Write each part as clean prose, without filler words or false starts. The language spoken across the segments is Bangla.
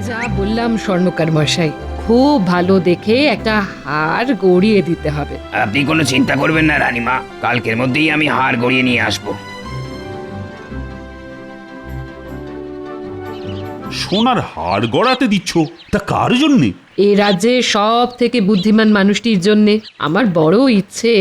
যা বললাম স্বর্ণকার মশাই, খুব ভালো দেখে একটা হার গড়িয়ে দিতে হবে। আপনি কোনো চিন্তা করবেন না রানীমা, কালকের মধ্যেই আমি হার গড়িয়ে নিয়ে আসবো। সোনার হার গড়াতে দিচ্ছ, তা কার জন্যে? এ রাজ্যে সব থেকে বুদ্ধিমান মানুষটির জন্যে আমার বড় ইচ্ছে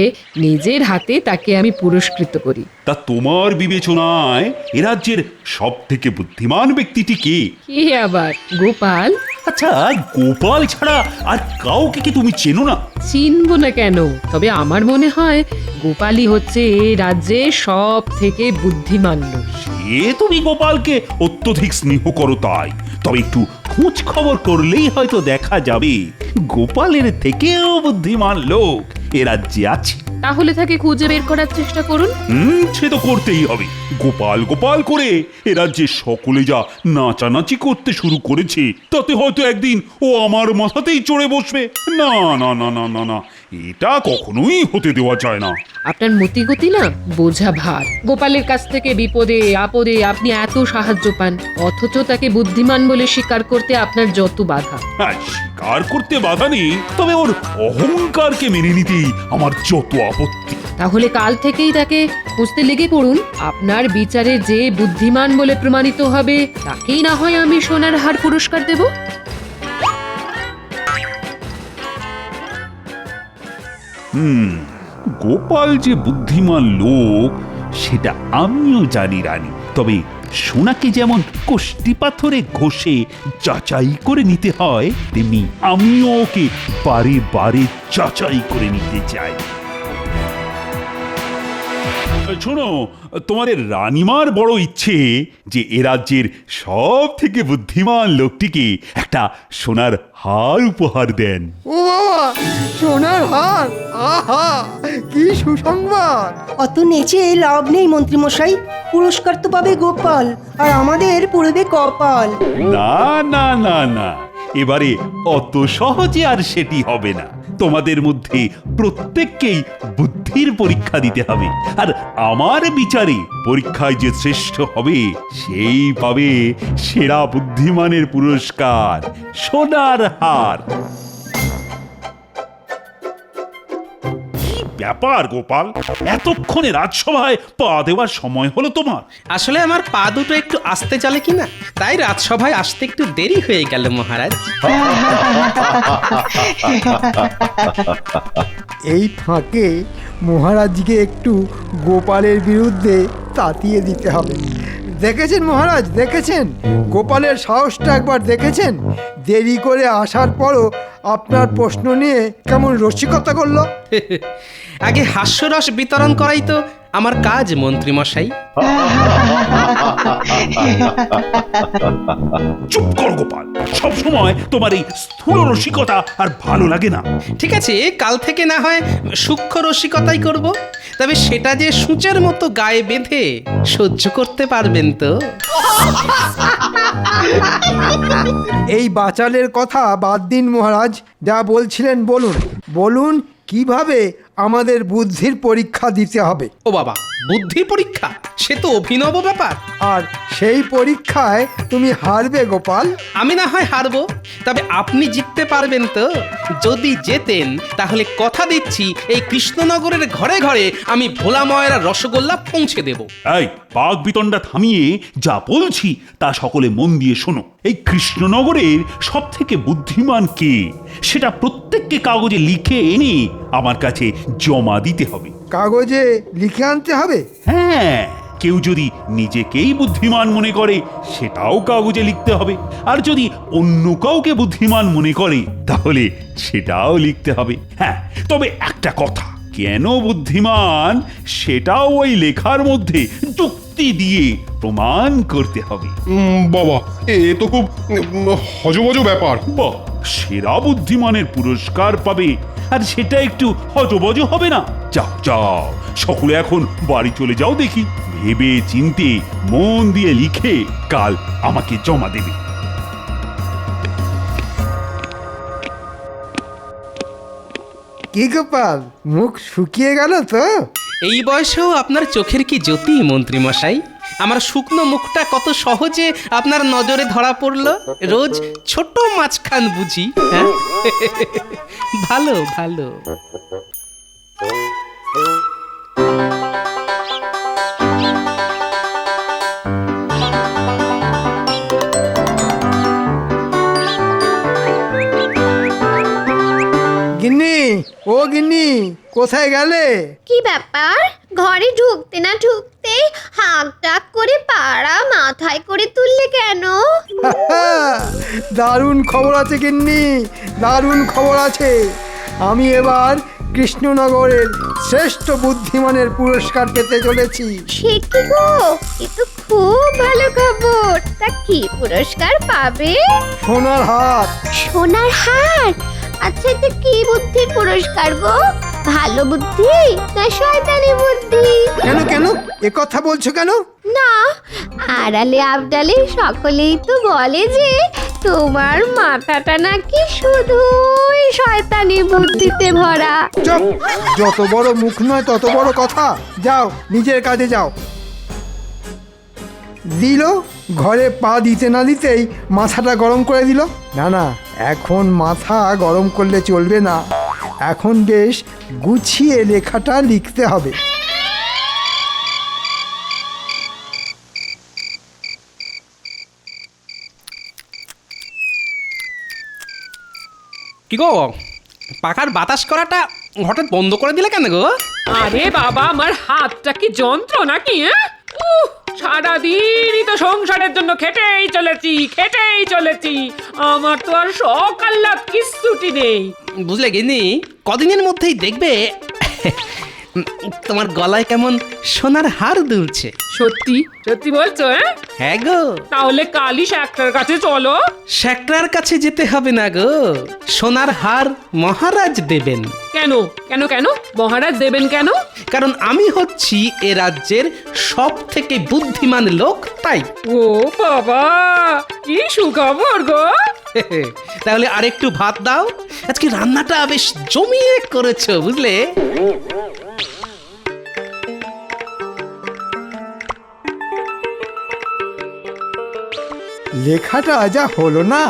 নিজের হাতে তাকে আমি পুরস্কৃত করি। তা তোমার বিবেচনায় এ রাজ্যের সব থেকে বুদ্ধিমান ব্যক্তিটি কে? কি আবার গোপাল? আচ্ছা, গোপাল ছাড়া আর কাউকে কি তুমি চেনো না? চিনবো না কেন? তবে আমার মনে হয় গোপালই হচ্ছে এ রাজ্যে সব থেকে বুদ্ধিমান লোক। সে তুমি গোপালকে অত্যধিক স্নেহ করো তাই, তবে একটু খোঁজ খবর করলেই হয়তো দেখা যাবে গোপালের থেকেও বুদ্ধিমান লোক এ রাজ্যে আছে। তাহলে তাকে খুঁজে বের করার চেষ্টা করুন। সে তো করতেই হবে। গোপাল গোপাল করে এ রাজ্যে সকলে যা নাচানাচি করতে শুরু করেছে, তাতে হয়তো একদিন ও আমার মাথাতেই চড়ে বসবে। না না না না না না, এটা কখনোই হতে দেওয়া যায় না। আপনার মতিগতি না বোঝা ভার। গোপালের কাছ থেকে বিপদে আপদে আপনি এত সাহায্য পান, অথচ তাকে বুদ্ধিমান বলে স্বীকার করতে আপনার যত বাধা। হ্যাঁ, স্বীকার করতে বাধা নেই, তবে ওর অহংকারকে মেনে নিতেই আমার যত আপত্তি। তাহলে কাল থেকেই তাকে খুঁজতে লেগে পড়ুন। আপনার বিচারে যে বুদ্ধিমান বলে প্রমাণিত হবে তাকেই না হয় আমি সোনার হার পুরস্কার দেব। গোপাল যে বুদ্ধিমান লোক সেটা আমিও জানি রানী, তবে সোনাকে যেমন কষ্টি পাথরে ঘষে যাচাই করে নিতে হয়, তেমনি আমিও ওকে বারে বারে যাচাই করে নিতে চাই। শোনো, তোমাদের রানীমার বড় ইচ্ছে যে এ রাজ্যের সব থেকে বুদ্ধিমান লোকটিকে একটা সোনার হার উপহার দেন। ও বাবা, সোনার হার! আহা, কি সুসংবাদ! অত নেচে লাভ নেই মন্ত্রীমশাই, পুরস্কার তো পাবে গোপাল আর আমাদের পড়বে কপাল। না না না না, এবারে অত সহজে আর সেটি হবে না। তোমাদের মধ্যে প্রত্যেককেই বুদ্ধির পরীক্ষা দিতে হবে, আর আমার বিচারে পরীক্ষায় যে শ্রেষ্ঠ হবে সেই পাবে সেরা বুদ্ধিমানের পুরস্কার, সোনার হার। ব্যাপার গোপাল, এতক্ষণে রাজসভায় পা দেওয়ার সময় হলো তোমার? আসলে আমার পা দুটো একটু আস্তে চলে কিনা, তাই রাজসভায় আসতে একটু দেরি হয়ে গেল মহারাজ। এই ফাঁকে মহারাজকে একটু গোপালের বিরুদ্ধে তাতিয়ে দিতে হবে। দেখেছেন মহারাজ, দেখেছেন গোপালের সাহসটা একবার দেখেছেন? দেরি করে আসার পরও আপনার প্রশ্ন নিয়ে কেমন রসিকতা করলো। আগে হাস্যরস বিতরণ করাই তো আমার কাজ মন্ত্রীমশাই। চুপ কর গোপাল, সব সময় তোমার এই স্থূল রসিকতা আর ভালো লাগে না। ঠিক আছে, কাল থেকে না হয় সূক্ষ্ম রসিকতাই করব, তবে সেটা যে সূচের মতো গায়ে বেঁধে সহ্য করতে পারবেন তো? এই বাচালের কথা বাদ দিন মহারাজ, যা বলছিলেন বলুন। বলুন কিভাবে আমাদের বুদ্ধির পরীক্ষা দিতে হবে। ও বাবা, বুদ্ধি পরীক্ষা? সে তো অভিনব ব্যাপার। আর সেই পরীক্ষায় তুমি হারবে গোপাল। আমি না হয় হারবো, তবে আপনি জিততে পারবেন তো? যদি জেতেন তাহলে কথা দিচ্ছি এই কৃষ্ণনগরের ঘরে ঘরে আমি ভোলা ময়রা রসগোল্লা পৌঁছে দেব। এই বাঘ বিতণ্ডা থামিয়ে যা বলছি তা সকলে মন দিয়ে শোনো। এই কৃষ্ণনগরের সব থেকে বুদ্ধিমান কে সেটা প্রত্যেককে কাগজে লিখে এনে আমার কাছে জমা দিতে হবে। কাগজে লিখে আনতে হবে? হ্যাঁ, কেউ যদি নিজেকেই বুদ্ধিমান মনে করে সেটাও কাগজে লিখতে হবে, আর যদি অন্য কাউকে বুদ্ধিমান মনে করে তাহলে সেটাও লিখতে হবে। হ্যাঁ, তবে একটা কথা, কেন বুদ্ধিমান সেটাও ওই লেখার মধ্যে যুক্তি দিয়ে প্রমাণ করতে হবে। বাবা, এ তো খুব হজবজ ব্যাপার। বাহ, সেরা বুদ্ধিমানের পুরস্কার পাবে, আর সেটা একটু হজবজ হবে না? যাও যাও, সকলে এখন বাড়ি চলে যাও দেখি। ভেবে চিন্তে মন দিয়ে লিখে কাল আমাকে জমা দেবে। কি গোপাল, মুখ শুকিয়ে গেল তো? এই বয়সেও আপনার চোখের কি জ্যোতি মন্ত্রীমশাই! আমার শুকনো মুখটা কত সহজে আপনার নজরে ধরা পড়লো। রোজ ছোট মাছখান বুঝি, হ্যাঁ? ভালো ভালো। গিন্নি, ও গিন্নি, কোথায় গেলে? কি ব্যাপার, ঘরে ঢুকতে না ঢুকতে হাঁক ডাক করে পাড়া মাথায় করে তুললে কেন? দারুণ খবর আছে গিন্নি, দারুণ খবর আছে। আমি এবার কৃষ্ণনগরের শ্রেষ্ঠ বুদ্ধিমানের পুরস্কার পেতে চলেছি। সে কি গো, এ তো খুব ভালো খবর। তা কি পুরস্কার পাবে? সোনার হাত। সোনার হার? আচ্ছা, এটা কি বুদ্ধির পুরস্কার গো? ভালো বুদ্ধি না শয়তানি বুদ্ধি? কেন কেন এ কথা বলছো কেন? না, আড়ালে আবডালে সকলেই তো বলে যে তোমার মাথাটা নাকি শুধুই শয়তানি বুদ্ধিতে ভরা। চুপ, যত বড় মুখ নয় তত বড় কথা। যাও, নিজের কাজে যাও। দিল, ঘরে পা দিতে না দিতেই মাথাটা গরম করে দিল। না না, এখন মাথা গরম করলে চলবে না, এখন বেশ গুছিয়ে লেখাটা লিখতে হবে। কি গো, পাখার বাতাস করাটা হঠাৎ বন্ধ করে দিলে কেন গো? আরে বাবা, আমার হাতটা কি যন্ত্র নাকি? সারাদিনই তো সংসারের জন্য খেটেই চলেছি। আমার তো আর শখ আহ্লাদ কিচ্ছুটি নেই। বুঝলে গিন্নি, কদিনের মধ্যেই দেখবে তোমার গলায় কেমন সোনার হার দুলছে। সত্যি সত্যি বলছো? হ্যাঁ গো। তাহলে কালই শাকটার কাছে চলো। শ্যাকরার কাছে যেতে হবে না গো, সোনার হার মহারাজ দেবেন। কেন কেন কেন মহারাজ দেবেন কেন? কারণ আমি হচ্ছি এ রাজ্যের সব থেকে বুদ্ধিমান লোক, তাই। ও বাবা, কি সুখবর গো! তাহলে আরেকটু ভাত দাও, আজকে রান্নাটা বেশ জমিয়ে করেছো, বুঝলে। লেখাটা যা হলো না,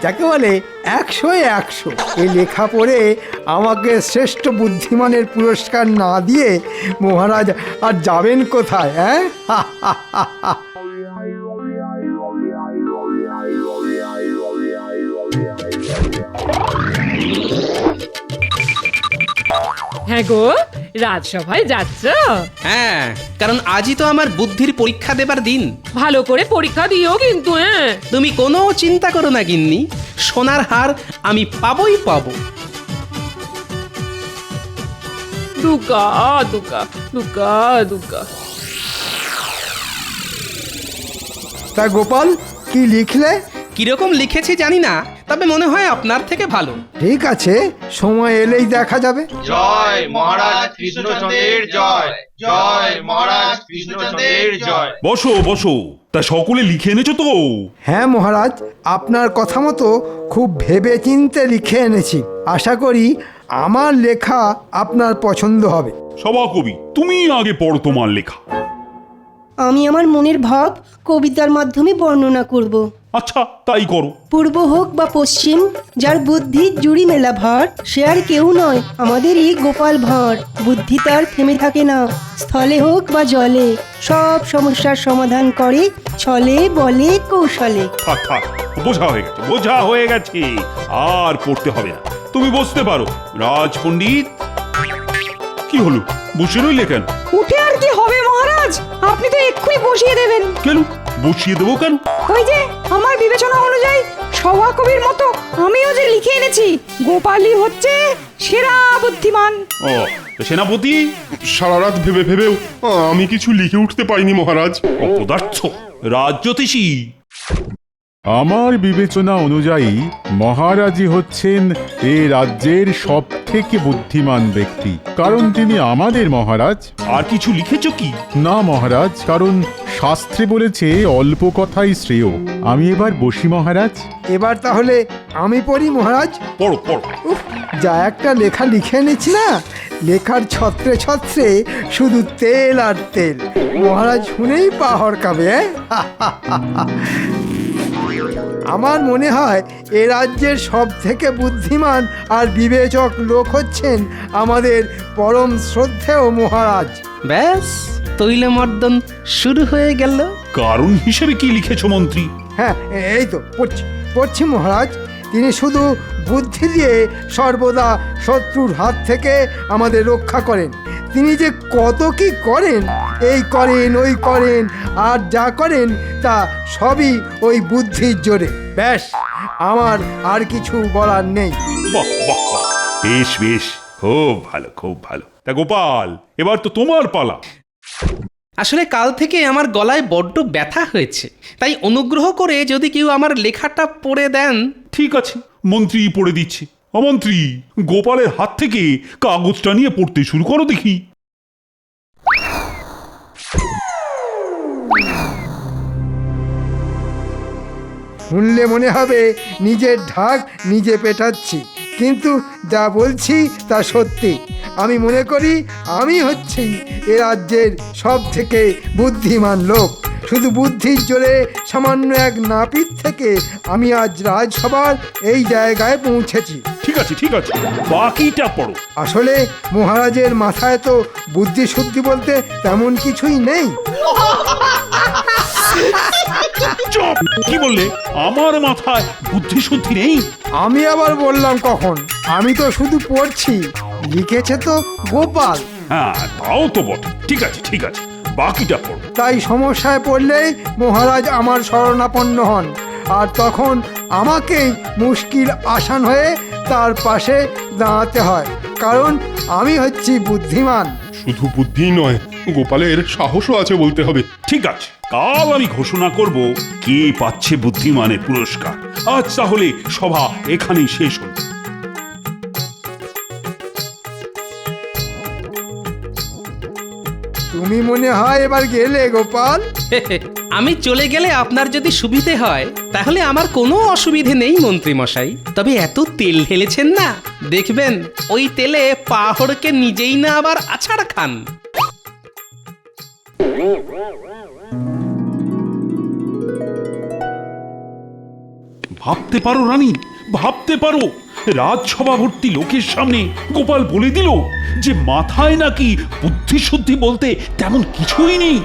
যাকে বলে 100-এ 100। এই লেখা পড়ে আমাকে শ্রেষ্ঠ বুদ্ধিমানের পুরস্কার না দিয়ে মহারাজ আর যাবেন কোথায়? হ্যাঁ, হ্যাঁ গো, রাজসভায় যাচ্ছ? হ্যাঁ, কারণ আজই তো আমার বুদ্ধির পরীক্ষা দেবার দিন। ভালো করে পরীক্ষা দিও কিন্তু। তুমি কোনো চিন্তা করো না গিন্নি, সোনার হার আমি পাবোই পাবো। দুকা দুকা দুকা দুকা। তা গোপাল, কি লিখলে? কিরকম লিখেছি জানি না, তবে মনে হয় আপনার থেকে ভালো। ঠিক আছে, সময় এলেই দেখা যাবে। জয় মহারাজ কৃষ্ণচন্দ্রের জয়, জয় মহারাজ কৃষ্ণচন্দ্রের জয়। বসো বসো, তা সকলে লিখে এনেছো তো? হ্যাঁ মহারাজ, আপনার কথা মতো খুব ভেবে চিন্তে লিখে এনেছি। আশা করি আমার লেখা আপনার পছন্দ হবে। সভাকবি, তুমি আগে পড়ো তোমার লেখা। আমি আমার মনের ভাব কবিতার মাধ্যমে বর্ণনা করব। আচ্ছা, তাই করো। পূর্ব হোক বা পশ্চিম, যার বুদ্ধির জুড়ি মেলা ভার, সে আর কেউ নয় আমাদেরই গোপাল ভাঁড়। বুদ্ধি তার থেমে থাকে না, স্থলে হোক বা জলে, সব সমস্যার সমাধান করে ছলে বলে কৌশলে। থাক থাক, বোঝা হয়ে গেছে, আর পড়তে হবে না। তুমি বসতে পারো। রাজ পণ্ডিত, কি হলো, বসে রইলে কেন? উঠে আর কি হবে মহারাজ, আপনি তো এক্ষুনি বসিয়ে দেবেন। কেন বসিয়ে দেবো কেন? ওই যে আমার বিবেচনা অনুযায়ী সভাকবির মতো আমিও যে লিখে এনেছি, গোপালই হচ্ছে সেরা বুদ্ধিমান। ও, সেনাপতি? সারা রাত ভেবে ভেবেও আমি কিছু লিখে উঠতে পারিনি মহারাজ। অপদার্থ, রাজ জ্যোতিষী। আমার বিবেচনা অনুযায়ী মহারাজই হচ্ছেন এ রাজ্যের সব থেকে বুদ্ধিমান ব্যক্তি, কারণ তিনি আমাদের মহারাজ। আর কিছু লিখেছ কি? না মহারাজ, কারণ শাস্ত্রে বলেছে অল্প কথাই শ্রেয়। আমি এবার বসি মহারাজ। এবার তাহলে আমি পড়ি মহারাজ। পড়ো পড়ো। উফ, যা একটা লেখা লিখে নিচ্ছি না, লেখার ছত্রে ছত্রে শুধু তেল আর তেল। মহারাজ শুনেই পা হরকাবে। আমার মনে হয় এ রাজ্যের সব থেকে বুদ্ধিমান আর বিবেচক লোক হচ্ছেন আমাদের পরম শ্রদ্ধেয় মহারাজ। ব্যাস তৈলমর্দন শুরু হয়ে গেল। কারণ হিসেবে কি লিখেছ মন্ত্রী? হ্যাঁ, এই তো পড়ছি মহারাজ। তিনি শুধু বুদ্ধি দিয়ে সর্বদা শত্রুর হাত থেকে আমাদের রক্ষা করেন। তিনি যে কত কি করেন, এই করেন ওই করেন, আর যা করেন তা সবই ওই বুদ্ধির জোরে। ব্যাস, আমার আর কিছু বলার নেই। বাহ বাহ বাহ, বেশ বেশ, খুব ভালো খুব ভালো। তা গোপাল, এবার তো তোমার পালা। আসলে কাল থেকে আমার গলায় বড্ড ব্যথা হয়েছে, তাই অনুগ্রহ করে যদি কেউ আমার লেখাটা পড়ে দেন। ঠিক আছে, মন্ত্রী পড়ে দিচ্ছে। অমন্ত্রী, গোপালের হাত থেকে কাগজটা নিয়ে পড়তে শুরু করো দেখি। শুনলে মনে হবে নিজের ঢাক নিজে পেটাচ্ছি, কিন্তু যা বলছি তা সত্যি। আমি মনে করি আমি হচ্ছি এ রাজ্যের সব থেকে বুদ্ধিমান লোক। শুধু বুদ্ধির জোরে সামান্য এক নাপিত থেকে আমি আজ রাজসভার এই জায়গায় পৌঁছেছি। ঠিক আছে ঠিক আছে, বাকিটা পড়ো। আসলে মহারাজের মাথায় তো বুদ্ধি শুদ্ধি বলতে তেমন কিছুই নেই। চুপ! কি বললে? আমার মাথায় বুদ্ধি শুদ্ধি নেই? আমি আবার বললাম কখন? আমি তো শুধু পড়ছি, লিখেছে তো গোপাল। হ্যাঁ, তাও তো বটে। ঠিক আছে ঠিক আছে, বাকিটা পড়ো। তাই সমস্যায় পড়লেই মহারাজ আমার শরণাপন্ন হন, আর তখন আমাকেই মুশকিল আসান হয়ে তার পাশে দাঁড়াতে হয়, কারণ আমি হচ্ছি বুদ্ধিমান। শুধু বুদ্ধি নয়, গোপালের সাহসও আছে বলতে হবে। ঠিক আছে, কাল আমি ঘোষণা করব কে পাচ্ছে বুদ্ধিমানের পুরস্কার। আজ তাহলে সভা এখানেই শেষ হল। তুমি মনে হয় এবার গেলে গোপাল? আমি চলে গেলে আপনার যদি সুবিধে হয় তাহলে আমার কোনো অসুবিধে নেই মন্ত্রী মশাই। তবে এত তেল ঢেলেছেন না, দেখবেন ওই তেলে পা হড়কে নিজেই না আবার আছাড় খান। ভাবতে পারো রানী, ভাবতে পারো, রাজসভা ভর্তি লোকের সামনে গোপাল বলে দিল যে মাথায় নাকি বুদ্ধি শুদ্ধি বলতে তেমন কিছুই নেই।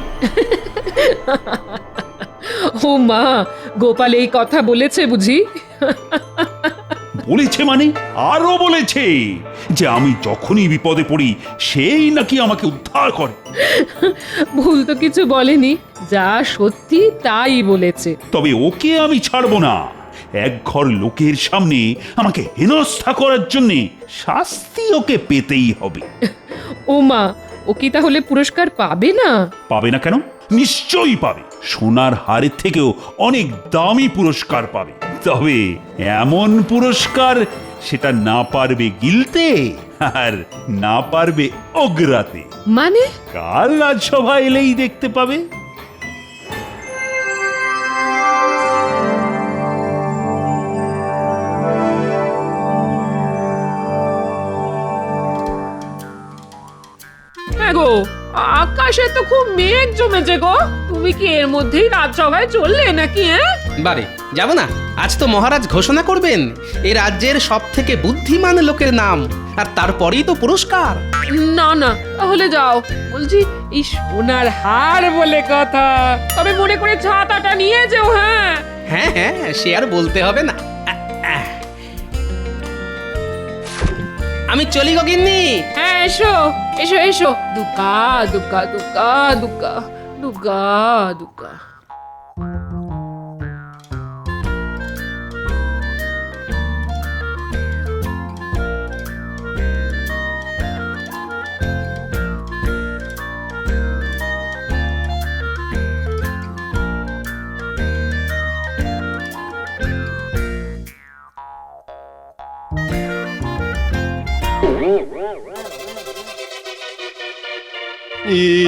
ও মা, গোপাল এই কথা বলেছে বুঝি? বলেছে মানে আরো বলেছে যে আমি যখনই বিপদে পড়ি সেই নাকি আমাকে উদ্ধার করে। ভুল তো কিছু বলেনি, যা সত্যি তাই বলেছে। তবে ওকে আমি ছাড়বো না। এক ঘর লোকের সামনে আমাকে হেনস্থা করার জন্য শাস্তি ওকে পেতেই হবে। ও মা, ও কি তাহলে পুরস্কার পাবে না? পাবে না কেন? নিশ্চয়ই পাবে। সোনার হারের থেকেও অনেক দামি পুরস্কার পাবে। তবে এমন পুরস্কার সেটা না পারবে গিলতে আর না পারবে ওগরাতে। মানে? কাল রাজসভা এলেই দেখতে পাবে। গো, আকাশে তো খুব মেঘ জমেছে গো। তুমি কি এর মধ্যেই রাজসভায় চললে নাকি? বারে যাব না, আজ তো মহারাজ ঘোষণা করবেন এই রাজ্যের সব থেকে বুদ্ধিমান লোকের নাম, আর তারপরেই তো পুরস্কার। না না, তাহলে যাও। বলছি, এই সোনার হার বলে কথা, তবে মনে করে ছাতাটা নিয়ে যেও। হ্যাঁ হ্যাঁ হ্যাঁ, সে আর বলতে হবে না। আমি চলি গো গিন্নি। হ্যাঁ, এসো এসো এসো। দুকা দুকা দুকা দুকা দুকা দুকা।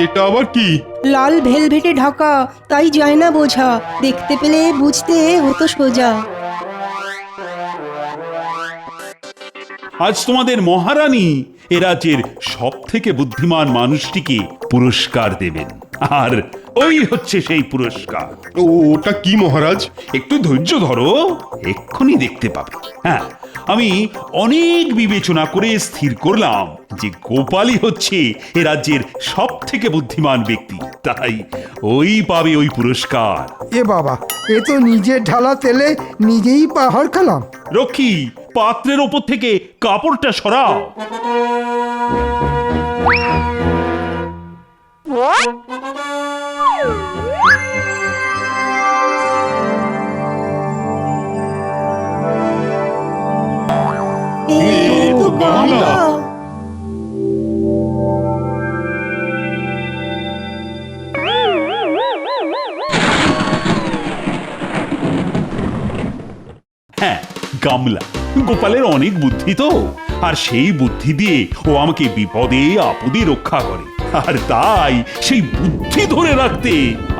এটা আবার কি? লাল ভেলভেটে ঢাকা, তাই যায় না বোঝা, দেখতে পেলে বুঝতে হতো সোজা। আজ তোমাদের মহারানী এ রাজ্যের সব থেকে বুদ্ধিমান মানুষটিকে পুরস্কার দেবেন, আর ওই হচ্ছে সেই পুরস্কার। ওটা কি মহারাজ? একটু ধৈর্য ধরো, এক্ষুনি দেখতে পাবে। হ্যাঁ, আমি অনেক বিবেচনা করে স্থির করলাম যে গোপালই হচ্ছে এ রাজ্যের সব থেকে বুদ্ধিমান ব্যক্তি, তাই ওই পাবে ওই পুরস্কার। এ বাবা, এ তো নিজের ঢালা তেলে নিজেই পাহাড় খেলাম। রক্ষী, পাত্রের ওপর থেকে কাপড়টা সরাও। এই তো গামলা। হ্যাঁ, গামলা। গোপালের অনেক বুদ্ধি তো, আর সেই বুদ্ধি দিয়ে ও আমাকে বিপদে আপদে রক্ষা করে, আর তাই সেই বুদ্ধি ধরে রাখতে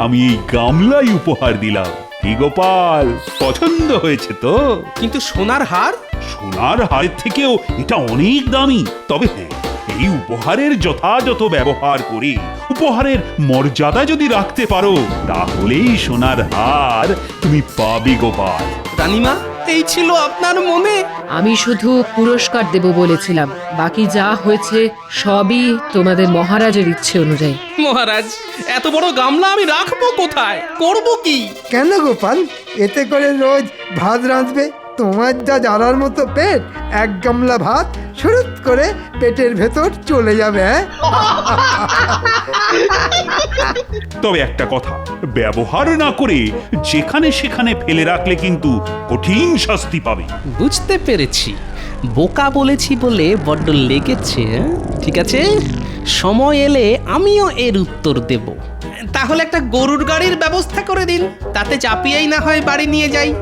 আমি এই গামলাই উপহার দিলাম। কি গোপাল, পছন্দ হয়েছে তো? কিন্তু সোনার হার? সোনার হারের থেকেও এটা অনেক দামি। তবে হ্যাঁ, এই উপহারের যথাযথ ব্যবহার করে উপহারের মর্যাদা যদি রাখতে পারো, তাহলেই সোনার হার তুমি পাবে গোপাল। রানীমা, এই ছিল আপনার মনে? আমি শুধু পুরস্কার দেব বলেছিলাম, বাকি যা হয়েছে সবই তোমাদের মহারাজের ইচ্ছে অনুযায়ী। মহারাজ, এত বড় গামলা আমি রাখবো কোথায়? করব কি? কেন গোপাল, এতে করে রোজ ভাত রাঁধবে? তোমার যা জ্বালার মতো পেট, এক গামলা ভাত শুরুত করে পেটের ভেতর চলে যাবে। হ্যাঁ, তবে একটা কথা, ব্যবহার না করে যেখানে সেখানে ফেলে রাখলে কিন্তু কঠিন শাস্তি পাবে। বুঝতে পেরেছি, বোকা বলেছি বলে বড্ড লেগেছে। ঠিক আছে, সময় এলে আমিও এর উত্তর দেব। তাহলে একটা গরুর গাড়ির ব্যবস্থা করে দিন, তাতে চাপিয়েই না হয় বাড়ি নিয়ে যাই।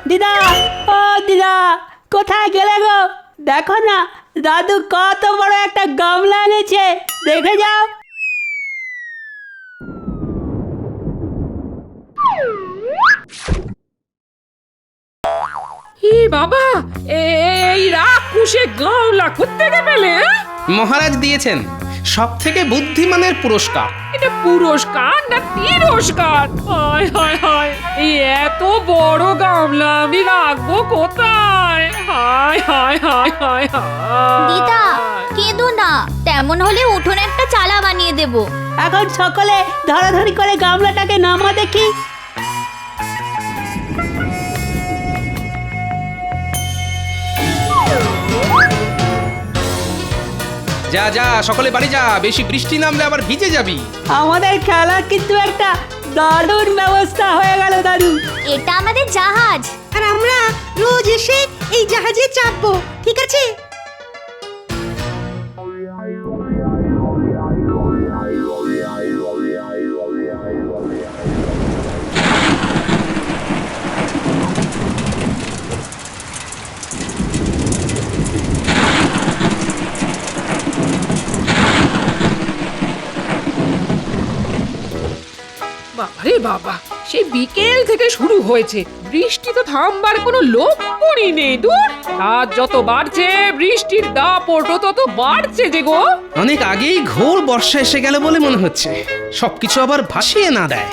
দিদা, ও দিদা, কোথায় গেলে গো? দেখো না, দাদু কত বড় একটা গামলা এনেছে, দেখে যাও। হি বাবা, এই রাক্ষসে গামলা কোত্থেকে পেলে? মহারাজ দিয়েছেন সব থেকে বুদ্ধিমানের পুরস্কার। এটা পুরস্কার না তিরস্কার? হায় হায় হায়, এই এত বড় গামলা আমি রাখবো কোথায়? হায় হায় হায় হায় হায়। দিদা, কেঁদো না, তেমন হলে উঠোনে একটা চালা বানিয়ে দেব। এখন সকলে ধরাধরি করে গামলাটাকে নামা দেখি। যা যা, সকলে বাড়ি যা, বেশি বৃষ্টি নামলে আবার ভিজে যাবি। আমাদের খেলা কিন্তু একটা দারুণ ব্যবস্থা হয়ে গেল দাদু। এটা আমাদের জাহাজ, আর আমরা রোজ এসে এই জাহাজে চাপবো, ঠিক আছে? বাবারে বাবা, সেই বিকেল থেকে শুরু হয়েছে, বৃষ্টি তো থামবার কোনো লক্ষণই নেই। দূর, রাত যত বাড়ছে বৃষ্টির দাপটও তত বাড়ছে যে গো। অনেক আগেই ঘোর বর্ষা এসে গেল বলে মনে হচ্ছে, সবকিছু আবার ভাসিয়ে না দেয়।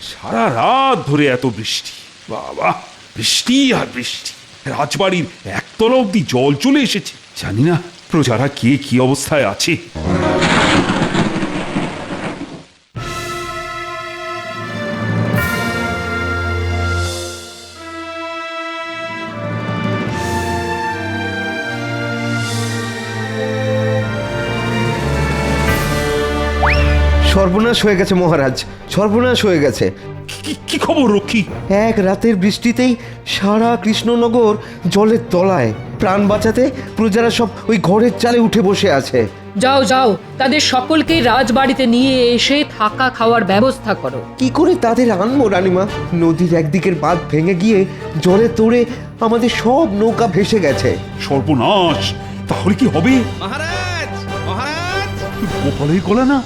সারা রাত ধরে এত বৃষ্টি, বাবা, বৃষ্টি আর বৃষ্টি। রাজবাড়ির একতলা অব্দি জল চলে এসেছে। জানি না প্রজারা কে কি অবস্থায় আছে। সর্বনাশ হয়ে গেছে মহারাজ, সর্বনাশ হয়ে গেছে। কি খবর রক্ষী? এক রাতের বৃষ্টিতেই সারা কৃষ্ণনগর জলের তলায়। প্রাণ বাঁচাতে প্রজারা সব ওই ঘরের চালে উঠে বসে আছে। যাও যাও, তাদের সকলকে রাজবাড়িতে নিয়ে এসে থাকা খাওয়ার ব্যবস্থা করো। কি করে তাদের আনবো রানীমা? নদীর একদিকের বাঁধ ভেঙে গিয়ে জলে তোড়ে আমাদের সব নৌকা ভেসে গেছে। সর্বনাশ! তাহলে কি হবে? মহারাজ, মহারাজ, গোপালের গলা না?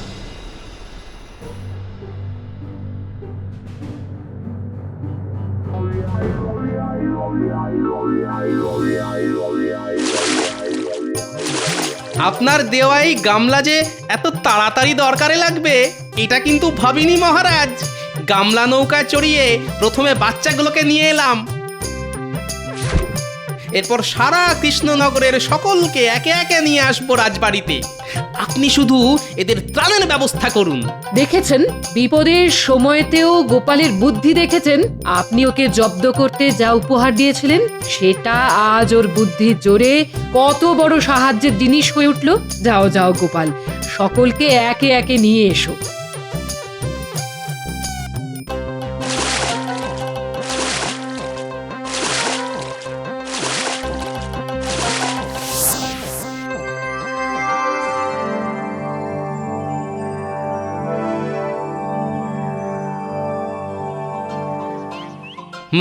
আপনার দেওয়াই গামলা যে এত তাড়াতাড়ি দরকারে লাগবে এটা কিন্তু ভাবিনি মহারাজ। গামলা নৌকায় চড়িয়ে প্রথমে বাচ্চাগুলোকে নিয়ে এলাম, এরপর সারা কৃষ্ণনগরের সকলকে একে একে নিয়ে আসবো রাজবাড়িতে। আপনি শুধু এদের ত্রাণের ব্যবস্থা করুন। দেখেছেন, বিপদের সময়তেও গোপালের বুদ্ধি দেখেছেন। আপনি ওকে জব্দ করতে যা উপহার দিয়েছিলেন সেটা আজ ওর বুদ্ধির জোরে কত বড় সাহায্যের জিনিস হয়ে উঠল। যাও যাও গোপাল, সকলকে একে একে নিয়ে এসো।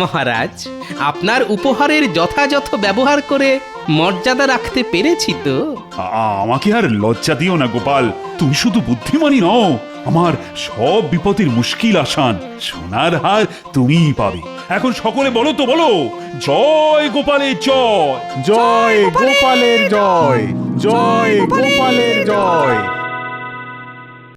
মহারাজ, আপনার উপহারের যথাযথ ব্যবহার করে মর্যাদা রাখতে পেরেছি তো? আমাকে আর লজ্জা দিও না গোপাল, তুমি শুধু বুদ্ধিমানই নও, আমার সব বিপদের মুশকিল আসান। সোনার হার তুমিই পাবে। এখন সকলে বলো তো, বলো, জয় গোপালের জয়। জয় গোপালের জয়, জয় গোপালের জয়।